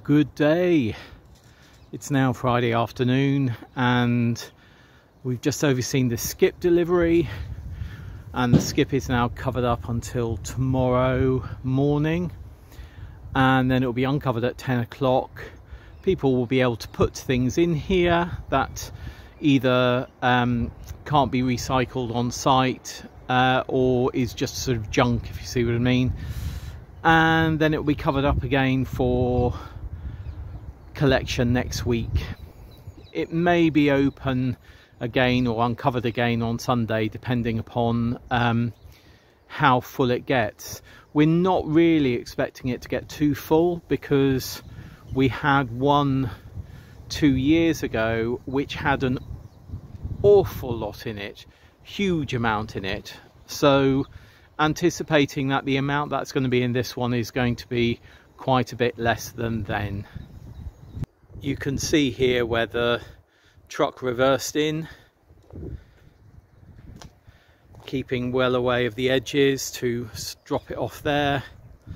Good day. It's now Friday afternoon and we've just overseen the skip delivery, and the skip is now covered up until tomorrow morning, and then it will be uncovered at 10 o'clock. People will be able to put things in here that either can't be recycled on site or is just sort of junk, if you see what I mean. And then it will be covered up again for collection next week. It may be open again or uncovered again on Sunday, depending upon how full it gets. We're not really expecting it to get too full, because we had one 2 years ago which had an awful lot in it, huge amount in it. So anticipating that the amount that's going to be in this one is going to be quite a bit less than then. You can see here where the truck reversed in, keeping well away of the edges to drop it off there. And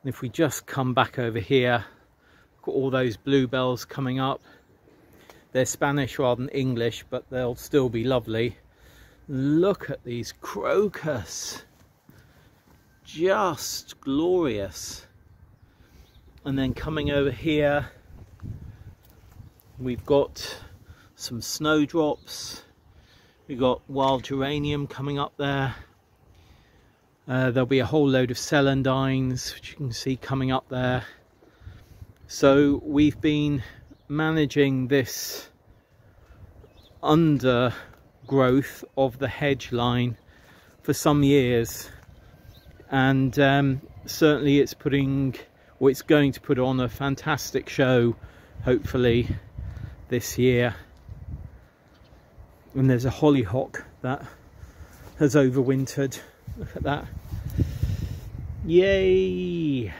if we just come back over here, got all those bluebells coming up. They're Spanish rather than English, but they'll still be lovely. Look at these crocus, just glorious. And then coming over here, we've got some snowdrops. We've got wild geranium coming up there. There'll be a whole load of celandines, which you can see coming up there. So we've been managing this undergrowth of the hedge line for some years, and certainly it's going to put on a fantastic show, hopefully, this year. And there's a hollyhock that has overwintered. Look at that. Yay!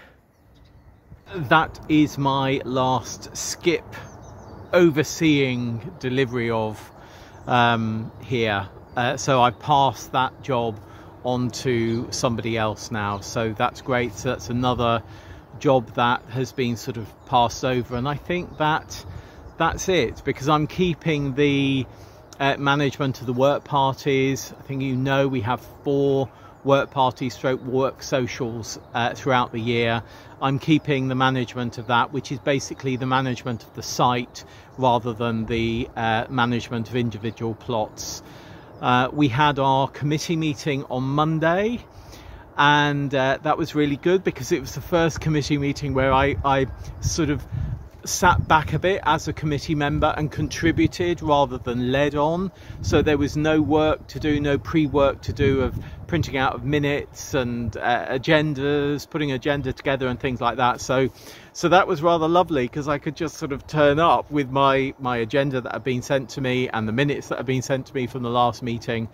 That is my last skip overseeing delivery of here. So I passed that job on to somebody else now, so that's great. So that's another job that has been sort of passed over, and I think that's it, because I'm keeping the management of the work parties. I think we have 4 work parties stroke work socials throughout the year. I'm keeping the management of that, which is basically the management of the site rather than the management of individual plots. We had our committee meeting on Monday, and that was really good, because it was the first committee meeting where I sort of sat back a bit as a committee member and contributed rather than led on. So there was no work to do, no pre-work to do of printing out of minutes and agendas, putting agenda together and things like that. So that was rather lovely, because I could just sort of turn up with my agenda that had been sent to me and the minutes that had been sent to me from the last meeting,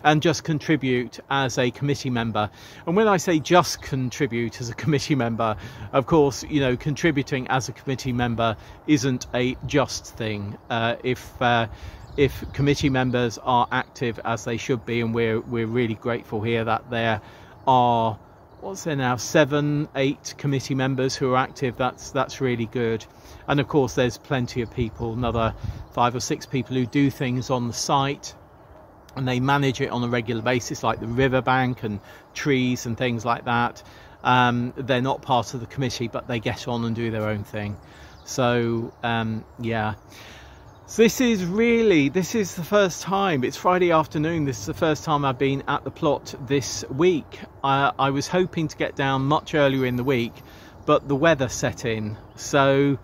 and just contribute as a committee member. And when I say just contribute as a committee member, of course, contributing as a committee member isn't a just thing. If committee members are active as they should be, and we're really grateful here that there are, what's there now, 7, 8 committee members who are active, that's really good. And of course there's plenty of people, another 5 or 6 people who do things on the site, and they manage it on a regular basis, like the riverbank and trees and things like that. They're not part of the committee, but they get on and do their own thing. So yeah, so this is the first time. It's Friday afternoon. This is the first time I've been at the plot this week. I was hoping to get down much earlier in the week, but the weather set in. So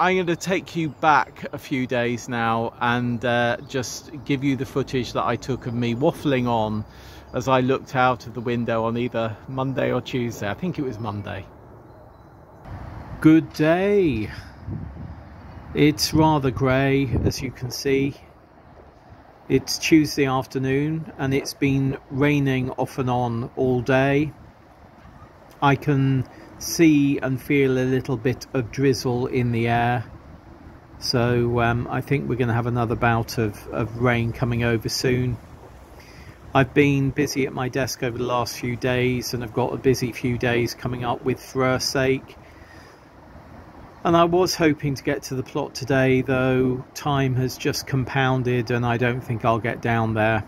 I'm going to take you back a few days now and just give you the footage that I took of me waffling on as I looked out of the window on either Monday or Tuesday. I think it was Monday. Good day. It's rather grey, as you can see. It's Tuesday afternoon and it's been raining off and on all day. I can see and feel a little bit of drizzle in the air, so I think we're going to have another bout of rain coming over soon. I've been busy at my desk over the last few days, and I've got a busy few days coming up with Thrursake. And I was hoping to get to the plot today, though time has just compounded and I don't think I'll get down there.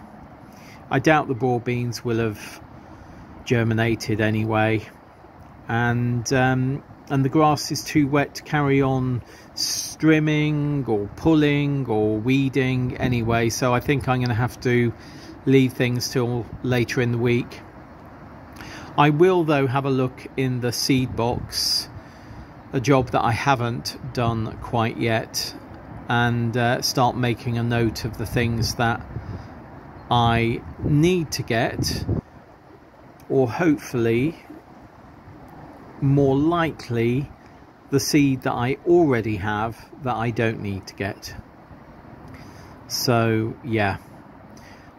I doubt the broad beans will have germinated anyway, and the grass is too wet to carry on strimming or pulling or weeding anyway, so I think I'm going to have to leave things till later in the week. I will though have a look in the seed box, a job that I haven't done quite yet, and start making a note of the things that I need to get, or hopefully more likely the seed that I already have that I don't need to get. So yeah,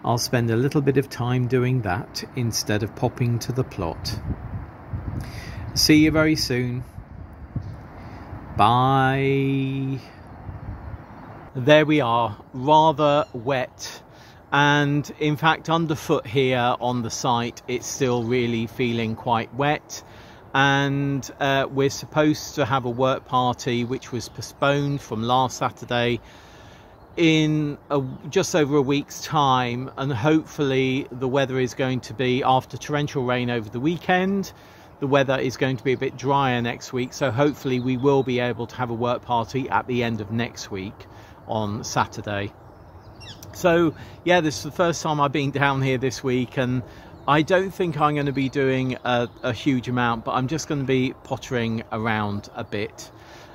I'll spend a little bit of time doing that instead of popping to the plot. See you very soon. Bye. There we are, rather wet, and in fact underfoot here on the site it's still really feeling quite wet, and we're supposed to have a work party which was postponed from last Saturday in just over a week's time, and hopefully the weather is going to be, after torrential rain over the weekend, the weather is going to be a bit drier next week, so hopefully we will be able to have a work party at the end of next week on Saturday. So yeah, this is the first time I've been down here this week, and I don't think I'm going to be doing a huge amount, but I'm just going to be pottering around a bit.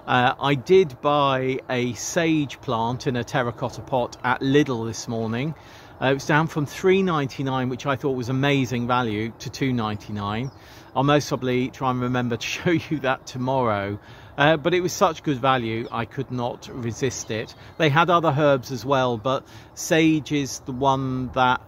I did buy a sage plant in a terracotta pot at Lidl this morning. It was down from £3.99, which I thought was amazing value, to £2.99. I'll most probably try and remember to show you that tomorrow. But it was such good value, I could not resist it. They had other herbs as well, but sage is the one that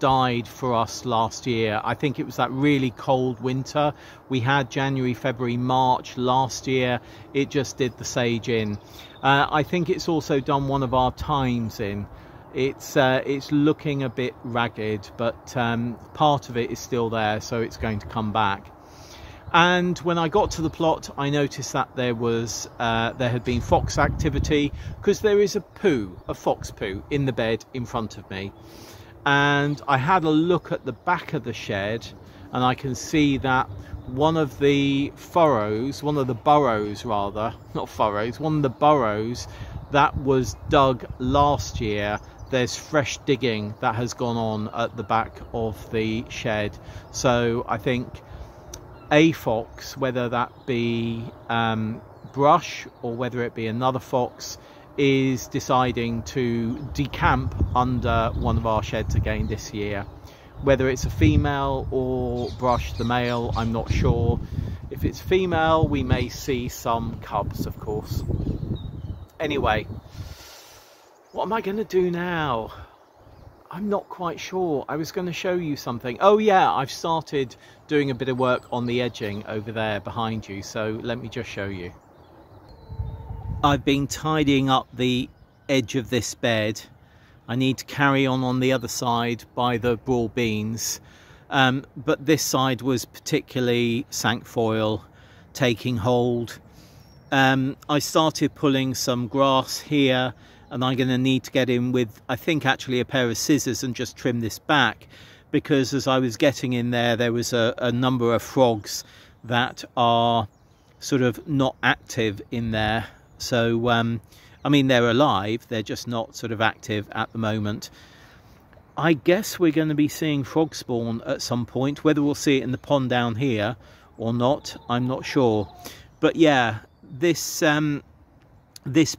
died for us last year. I think it was that really cold winter we had, January, February, March last year. It just did the sage in. I think it's also done one of our thymes in. It's looking a bit ragged, but part of it is still there, so it's going to come back. And when I got to the plot, I noticed that there had been fox activity, because there is a fox poo in the bed in front of me. And I had a look at the back of the shed, and I can see that one of the burrows that was dug last year, there's fresh digging that has gone on at the back of the shed. So I think a fox, whether that be brush or whether it be another fox, is deciding to decamp under one of our sheds again this year. Whether it's a female or brush the male, I'm not sure. If it's female, we may see some cubs, of course. Anyway, what am I going to do now? I'm not quite sure. I was going to show you something. Oh yeah, I've started doing a bit of work on the edging over there behind you, so let me just show you. I've been tidying up the edge of this bed. I need to carry on the other side by the broad beans, but this side was particularly cinquefoil taking hold. I started pulling some grass here, and I'm going to need to get in with, I think, actually a pair of scissors and just trim this back, because as I was getting in there was a number of frogs that are sort of not active in there. So I mean, they're alive, they're just not sort of active at the moment. I guess we're going to be seeing frog spawn at some point. Whether we'll see it in the pond down here or not, I'm not sure. But yeah, this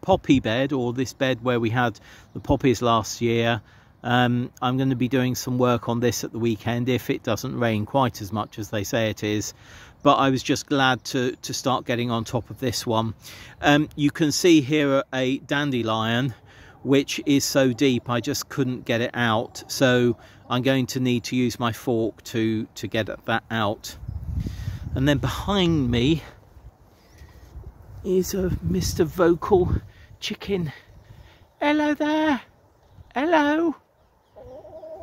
poppy bed, or this bed where we had the poppies last year, I'm going to be doing some work on this at the weekend if it doesn't rain quite as much as they say it is. But I was just glad to start getting on top of this one. You can see here a dandelion, which is so deep I just couldn't get it out. So I'm going to need to use my fork to get that out. And then behind me is a Mr. Vocal chicken. Hello there. Hello.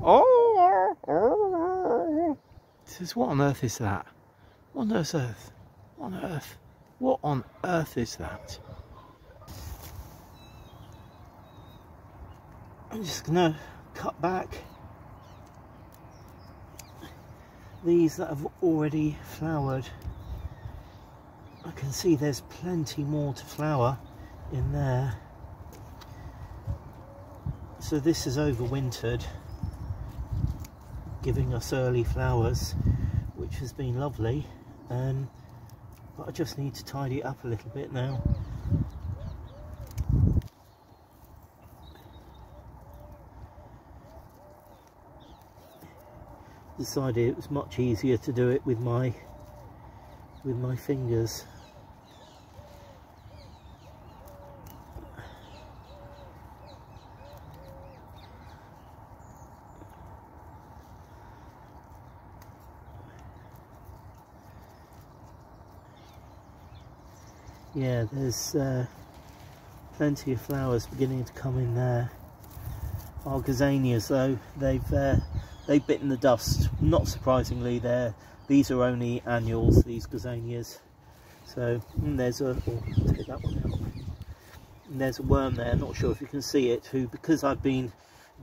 Oh. Says, what on earth is that? What on earth? What on earth? What on earth is that? I'm just gonna cut back these that have already flowered. I can see there's plenty more to flower in there. So this is overwintered, giving us early flowers, which has been lovely. But I just need to tidy it up a little bit now. Decided it was much easier to do it with my fingers. Yeah, there's plenty of flowers beginning to come in there. Our gazanias though, they've bitten the dust. Not surprisingly, these are only annuals, these gazanias. So there's a take that one out. And there's a worm there, not sure if you can see it, who, because I've been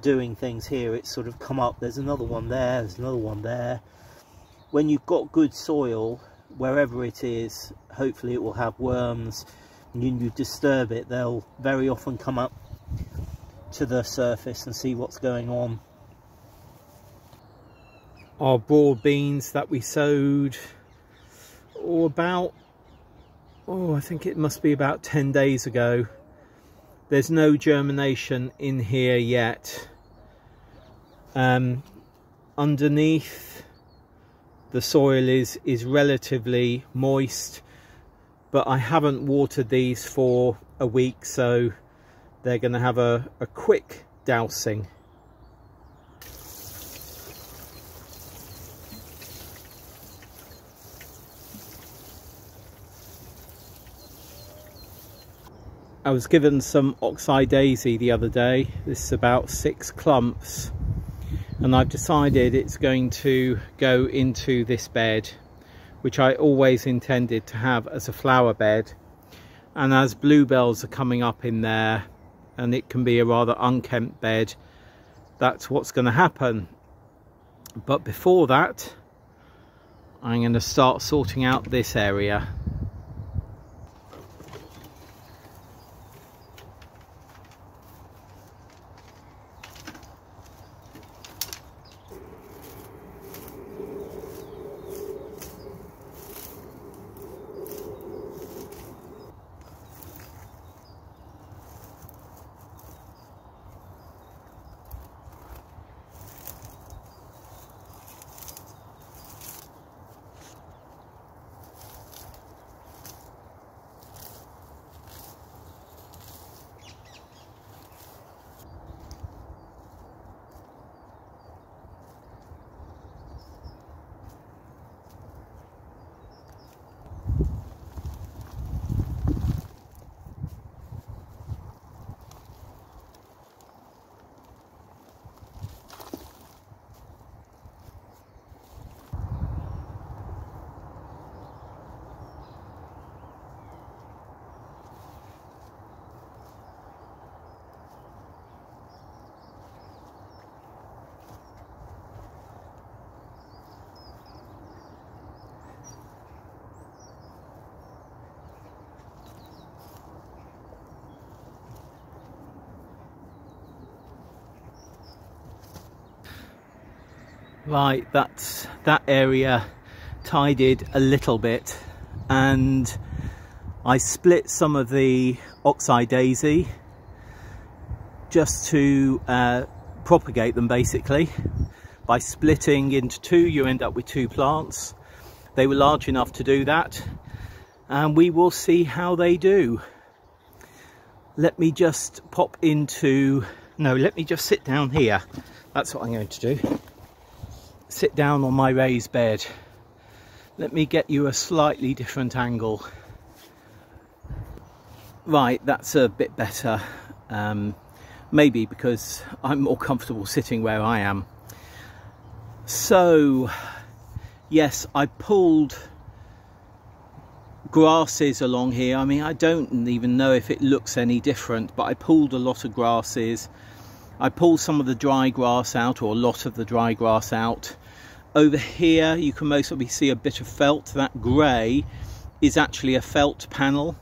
doing things here, it's sort of come up. There's another one there, there's another one there. When you've got good soil, wherever it is, hopefully it will have worms. And you disturb it, they'll very often come up to the surface and see what's going on. Our broad beans that we sowed I think it must be about 10 days ago. There's no germination in here yet. Underneath, the soil is relatively moist, but I haven't watered these for a week, so they're going to have a quick dousing. I was given some Oxeye Daisy the other day. This is about 6 clumps, and I've decided it's going to go into this bed, which I always intended to have as a flower bed. And as bluebells are coming up in there, and it can be a rather unkempt bed, that's what's going to happen. But before that, I'm going to start sorting out this area. Right, that's that area tidied a little bit, and I split some of the Oxeye Daisy just to propagate them. Basically, by splitting into two, you end up with 2 plants. They were large enough to do that, and we will see how they do. Let me just pop into, no, let me just sit down here. That's what I'm going to do. Sit down on my raised bed. Let me get you a slightly different angle. Right, that's a bit better. Maybe because I'm more comfortable sitting where I am. So, yes, I pulled grasses along here. I mean, I don't even know if it looks any different, but I pulled a lot of grasses. I pulled some of the dry grass out, or a lot of the dry grass out. Over here you can mostly see a bit of felt. That grey is actually a felt panel,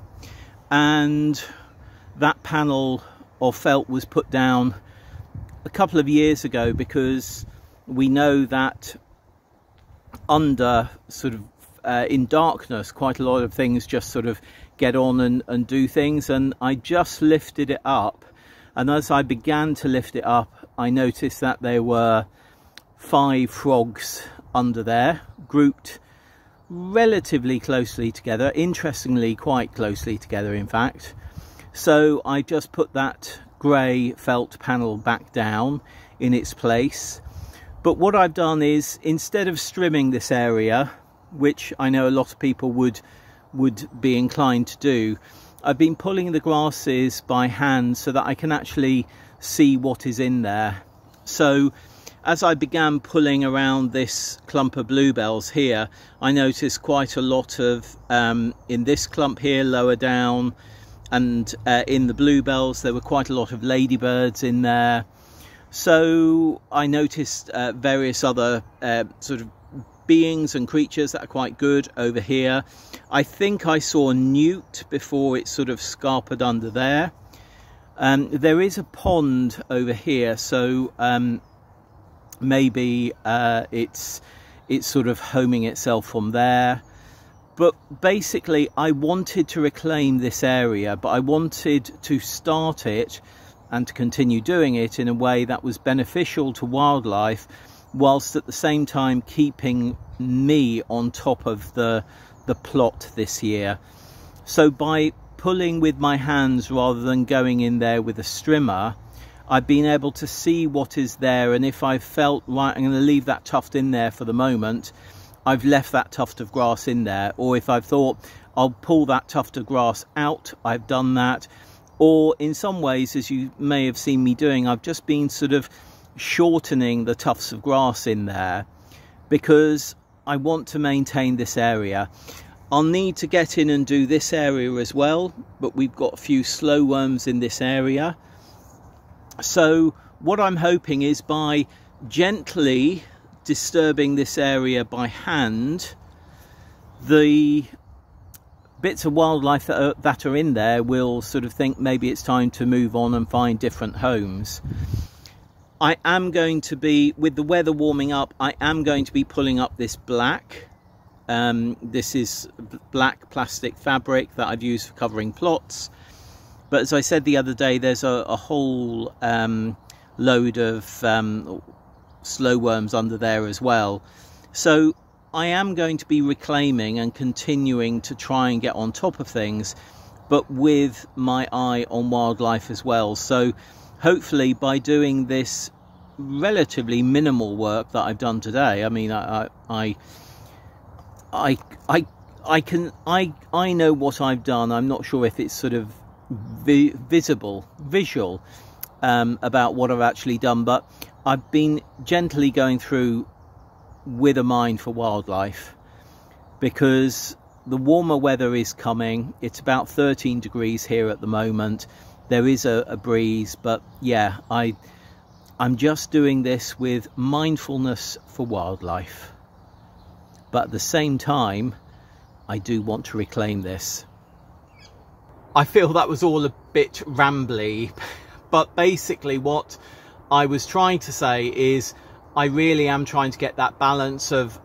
and that panel of felt was put down a couple of years ago because we know that under sort of in darkness quite a lot of things just sort of get on and do things. And I just lifted it up, and as I began to lift it up, I noticed that there were 5 frogs under there, grouped relatively closely together, interestingly quite closely together in fact. So I just put that grey felt panel back down in its place. But what I've done is, instead of strimming this area, which I know a lot of people would be inclined to do, I've been pulling the grasses by hand so that I can actually see what is in there. So as I began pulling around this clump of bluebells here, I noticed quite a lot of, in this clump here lower down, and in the bluebells there were quite a lot of ladybirds in there. So I noticed various other sort of beings and creatures that are quite good over here. I think I saw newt before it sort of scarpered under there. There is a pond over here, so maybe it's sort of homing itself from there. But basically I wanted to reclaim this area, but I wanted to start it and to continue doing it in a way that was beneficial to wildlife, whilst at the same time keeping me on top of the plot this year. So by pulling with my hands rather than going in there with a strimmer, I've been able to see what is there, and if I felt right, I'm going to leave that tuft in there for the moment, I've left that tuft of grass in there. Or if I've thought I'll pull that tuft of grass out, I've done that. Or in some ways, as you may have seen me doing, I've just been sort of shortening the tufts of grass in there because I want to maintain this area. I'll need to get in and do this area as well, but we've got a few slow worms in this area. So what I'm hoping is, by gently disturbing this area by hand, the bits of wildlife that are in there will sort of think maybe it's time to move on and find different homes. I am going to be, with the weather warming up, I am going to be pulling up this black. This is black plastic fabric that I've used for covering plots. But as I said the other day, there's a whole load of slow worms under there as well. So I am going to be reclaiming and continuing to try and get on top of things, but with my eye on wildlife as well. So hopefully by doing this relatively minimal work that I've done today, I mean, I know what I've done. I'm not sure if it's sort of visual about what I've actually done, but I've been gently going through with a mind for wildlife, because the warmer weather is coming. It's about 13 degrees here at the moment. There is a breeze, but yeah, I'm just doing this with mindfulness for wildlife. But at the same time, I do want to reclaim this. I feel that was all a bit rambly, but basically what I was trying to say is I really am trying to get that balance of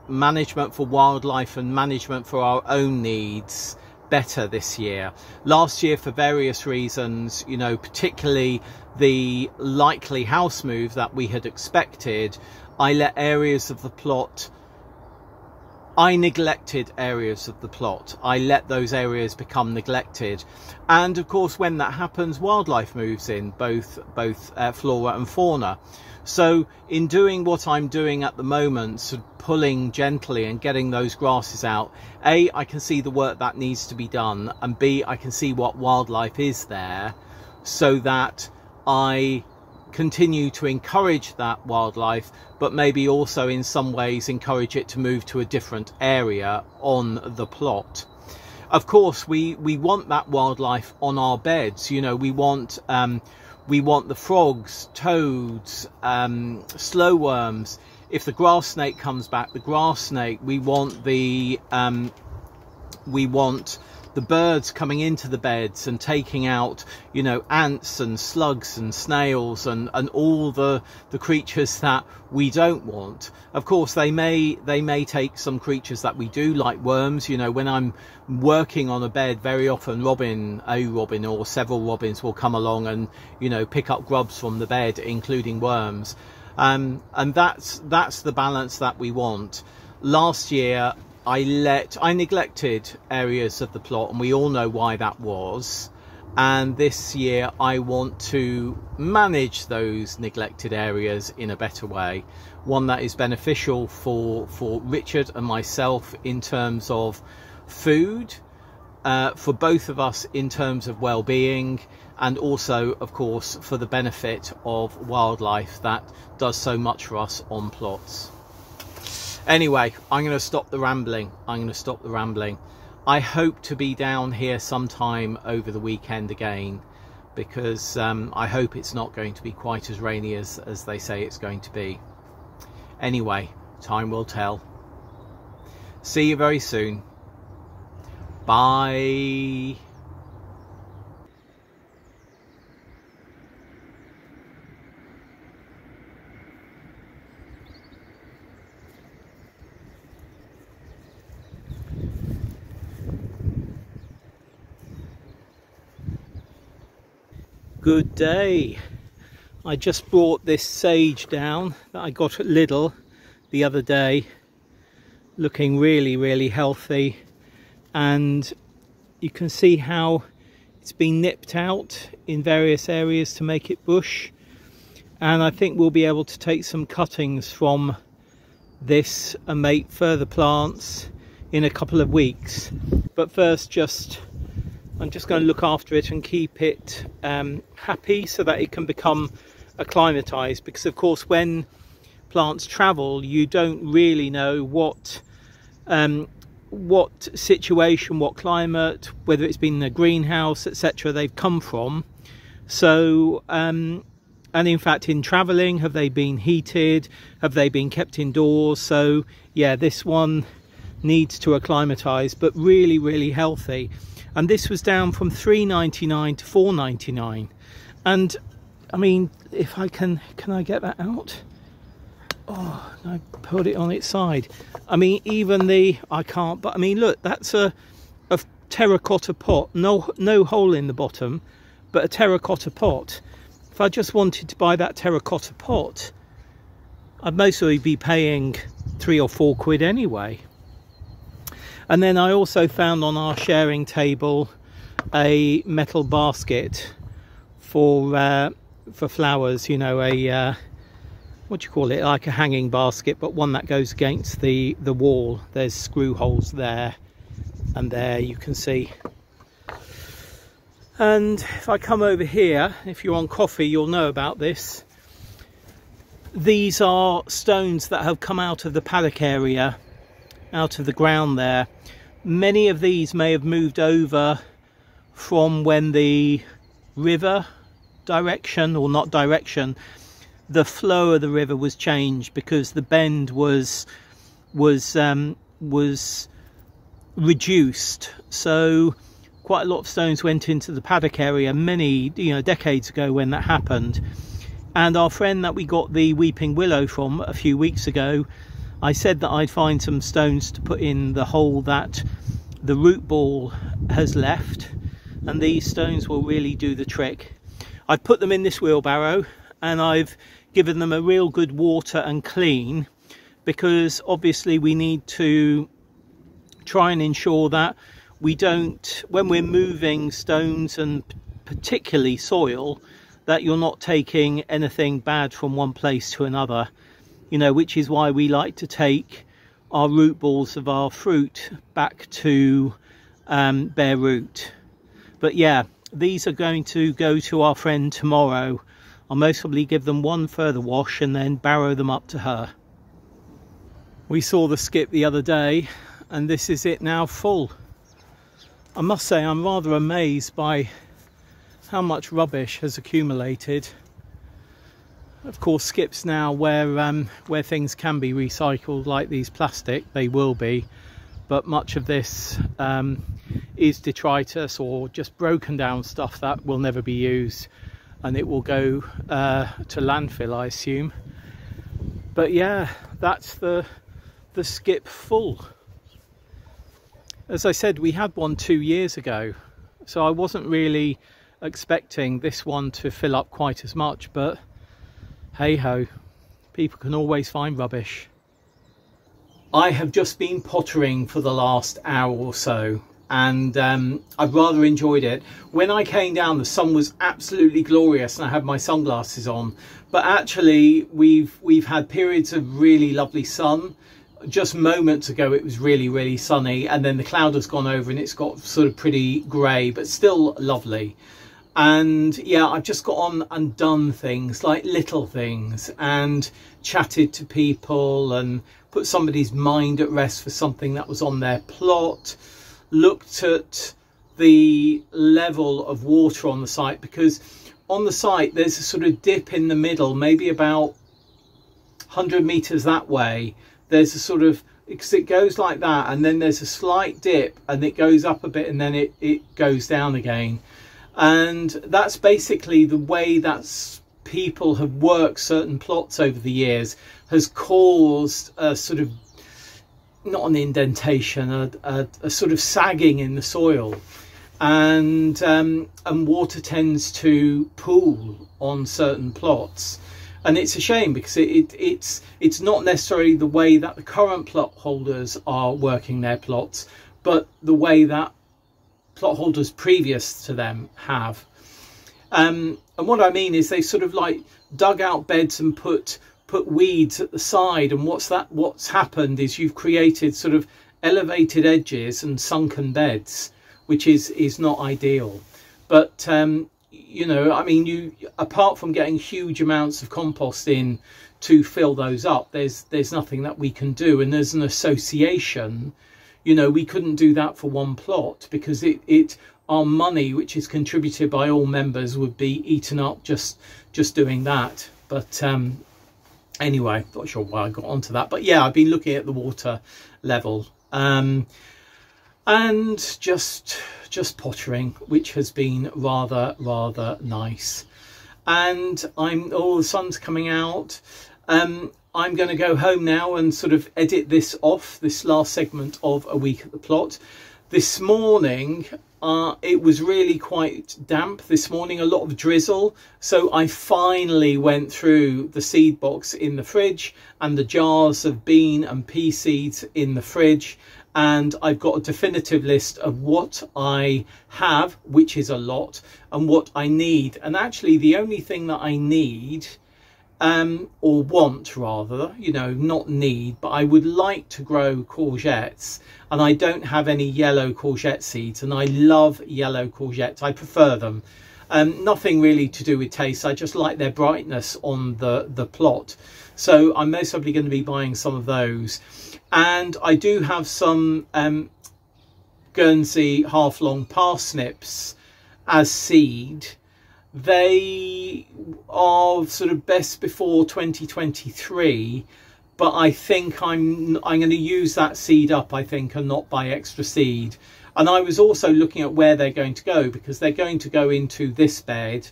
management for wildlife and management for our own needs better this year. Last year, for various reasons, you know, particularly the likely house move that we had expected, I let areas of the plot, I neglected areas of the plot. I let those areas become neglected. And of course, when that happens, wildlife moves in, both flora and fauna. So in doing what I'm doing at the moment, sort of pulling gently and getting those grasses out, A, I can see the work that needs to be done, and B, I can see what wildlife is there, so that I continue to encourage that wildlife, but maybe also in some ways encourage it to move to a different area on the plot. Of course, we want that wildlife on our beds. You know, we want the frogs, toads, slow worms. If the grass snake comes back, the grass snake. We want the birds coming into the beds and taking out, you know, ants and slugs and snails and all the creatures that we don't want. Of course, they may take some creatures that we do, like worms. You know, when I'm working on a bed, very often a robin or several robins will come along and, you know, pick up grubs from the bed, including worms. And that's the balance that we want. Last year I neglected areas of the plot, and we all know why that was. And this year I want to manage those neglected areas in a better way, one that is beneficial for Richard and myself in terms of food, for both of us in terms of well-being, and also of course for the benefit of wildlife that does so much for us on plots. Anyway, I'm going to stop the rambling. I hope to be down here sometime over the weekend again, because I hope it's not going to be quite as rainy as they say it's going to be. Anyway, time will tell. See you very soon. Bye. Good day. I just brought this sage down that I got at Lidl the other day, looking really healthy, and you can see how it's been nipped out in various areas to make it bush, and I think we'll be able to take some cuttings from this and make further plants in a couple of weeks. But first, I'm just going to look after it and keep it happy so that it can become acclimatized, because of course when plants travel you don't really know what situation, what climate, whether it's been in a greenhouse, etc. they've come from. So and in fact in traveling, have they been heated, have they been kept indoors? So yeah, this one needs to acclimatize, but really healthy. And this was down from $3.99 to $4.99. And I mean, if I can I get that out? Oh, I put it on its side. I mean, even I can't, but I mean, look, that's a terracotta pot, no hole in the bottom, but a terracotta pot. If I just wanted to buy that terracotta pot, I'd mostly be paying £3 or £4 anyway. And then I also found on our sharing table a metal basket for flowers, you know, what do you call it, like a hanging basket, but one that goes against the wall. There's screw holes there and there, you can see. And if I come over here, if you're on coffee you'll know about this. These are stones that have come out of the paddock area, out of the ground there. Many of these may have moved over from when the river direction, or not direction, the flow of the river was changed, because the bend was reduced. So quite a lot of stones went into the paddock area many, you know, decades ago when that happened. And our friend that we got the weeping willow from a few weeks ago, I said that I'd find some stones to put in the hole that the root ball has left, and these stones will really do the trick. I've put them in this wheelbarrow and I've given them a real good water and clean, because obviously we need to try and ensure that we don't, when we're moving stones and particularly soil, that you're not taking anything bad from one place to another. You know, which is why we like to take our root balls of our fruit back to bare root. But yeah, these are going to go to our friend tomorrow. I'll most probably give them one further wash and then barrow them up to her. We saw the skip the other day, and this is it now full. I must say I'm rather amazed by how much rubbish has accumulated. Of course, skips now where things can be recycled, like these plastic, they will be, but much of this is detritus or just broken down stuff that will never be used, and it will go to landfill, I assume. But yeah, that's the skip full. As I said, we had one 2 years ago, so I wasn't really expecting this one to fill up quite as much, but hey ho, people can always find rubbish. I have just been pottering for the last hour or so, and I've rather enjoyed it. When I came down, the sun was absolutely glorious and I had my sunglasses on, but actually we've had periods of really lovely sun. Just moments ago it was really sunny, and then the cloud has gone over and it's got sort of pretty grey, but still lovely. And yeah, I've just got on and done things like little things and chatted to people and put somebody's mind at rest for something that was on their plot, looked at the level of water on the site, because on the site there's a sort of dip in the middle, maybe about 100 meters that way. There's a sort of, because it goes like that, and then there's a slight dip and it goes up a bit and then it goes down again. And that's basically the way that people have worked certain plots over the years, has caused a sort of, not an indentation, a sort of sagging in the soil, and water tends to pool on certain plots. And it's a shame, because it's not necessarily the way that the current plot holders are working their plots, but the way that plot holders previous to them have. And what I mean is they sort of like dug out beds and put weeds at the side, and what's happened is you've created sort of elevated edges and sunken beds, which is not ideal. But you know, I mean, you, apart from getting huge amounts of compost in to fill those up, there's nothing that we can do. And there's an association, you know, we couldn't do that for one plot, because our money, which is contributed by all members, would be eaten up just doing that. But anyway, not sure why I got onto that, but yeah, I've been looking at the water level and just pottering, which has been rather nice. And the sun's coming out. I'm going to go home now and sort of edit this off, this last segment of A Week at the Plot. This morning it was really quite damp this morning, a lot of drizzle, so I finally went through the seed box in the fridge and the jars of bean and pea seeds in the fridge, and I've got a definitive list of what I have, which is a lot, and what I need. And actually the only thing that I need, or want rather, you know, not need, but I would like to grow courgettes, and I don't have any yellow courgette seeds, and I love yellow courgettes. I prefer them. Nothing really to do with taste, I just like their brightness on the plot. So I'm most probably going to be buying some of those. And I do have some Guernsey half-long parsnips as seed. They are sort of best before 2023, but I think I'm going to use that seed up, I think, and not buy extra seed. And I was also looking at where they're going to go, because they're going to go into this bed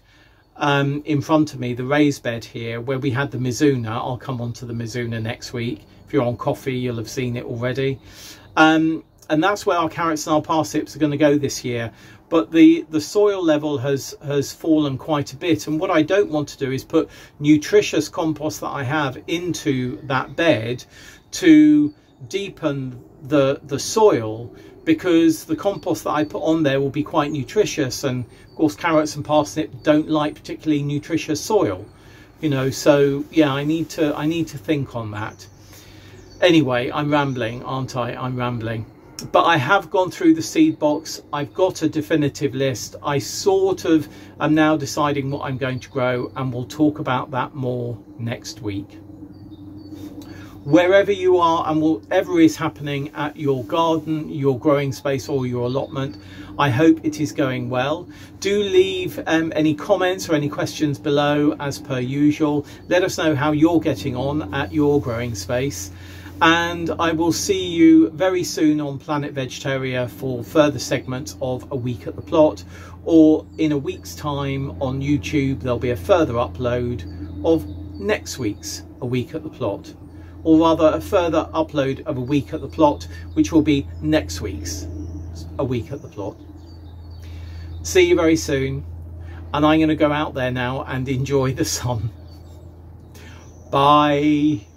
in front of me, the raised bed here, where we had the Mizuna. I'll come on to the Mizuna next week. If you're on coffee, you'll have seen it already. And that's where our carrots and our parsnips are going to go this year. But the soil level has fallen quite a bit, and what I don't want to do is put nutritious compost that I have into that bed to deepen the soil, because the compost that I put on there will be quite nutritious, and of course carrots and parsnip don't like particularly nutritious soil, you know. So yeah, I need to think on that. Anyway, I'm rambling, aren't I? I'm rambling. But I have gone through the seed box. I've got a definitive list. I sort of am now deciding what I'm going to grow, and we'll talk about that more next week. wherever you are and whatever is happening at your garden, your growing space or your allotment. I hope it is going well. Do leave any comments or any questions below as per usual. Let us know how you're getting on at your growing space. And I will see you very soon on Planet Vegetaria for further segments of A Week at the Plot, or in a week's time on YouTube there'll be a further upload of next week's A Week at the Plot, or rather a further upload of A Week at the Plot, which will be next week's A Week at the Plot. See you very soon, and I'm going to go out there now and enjoy the sun. Bye.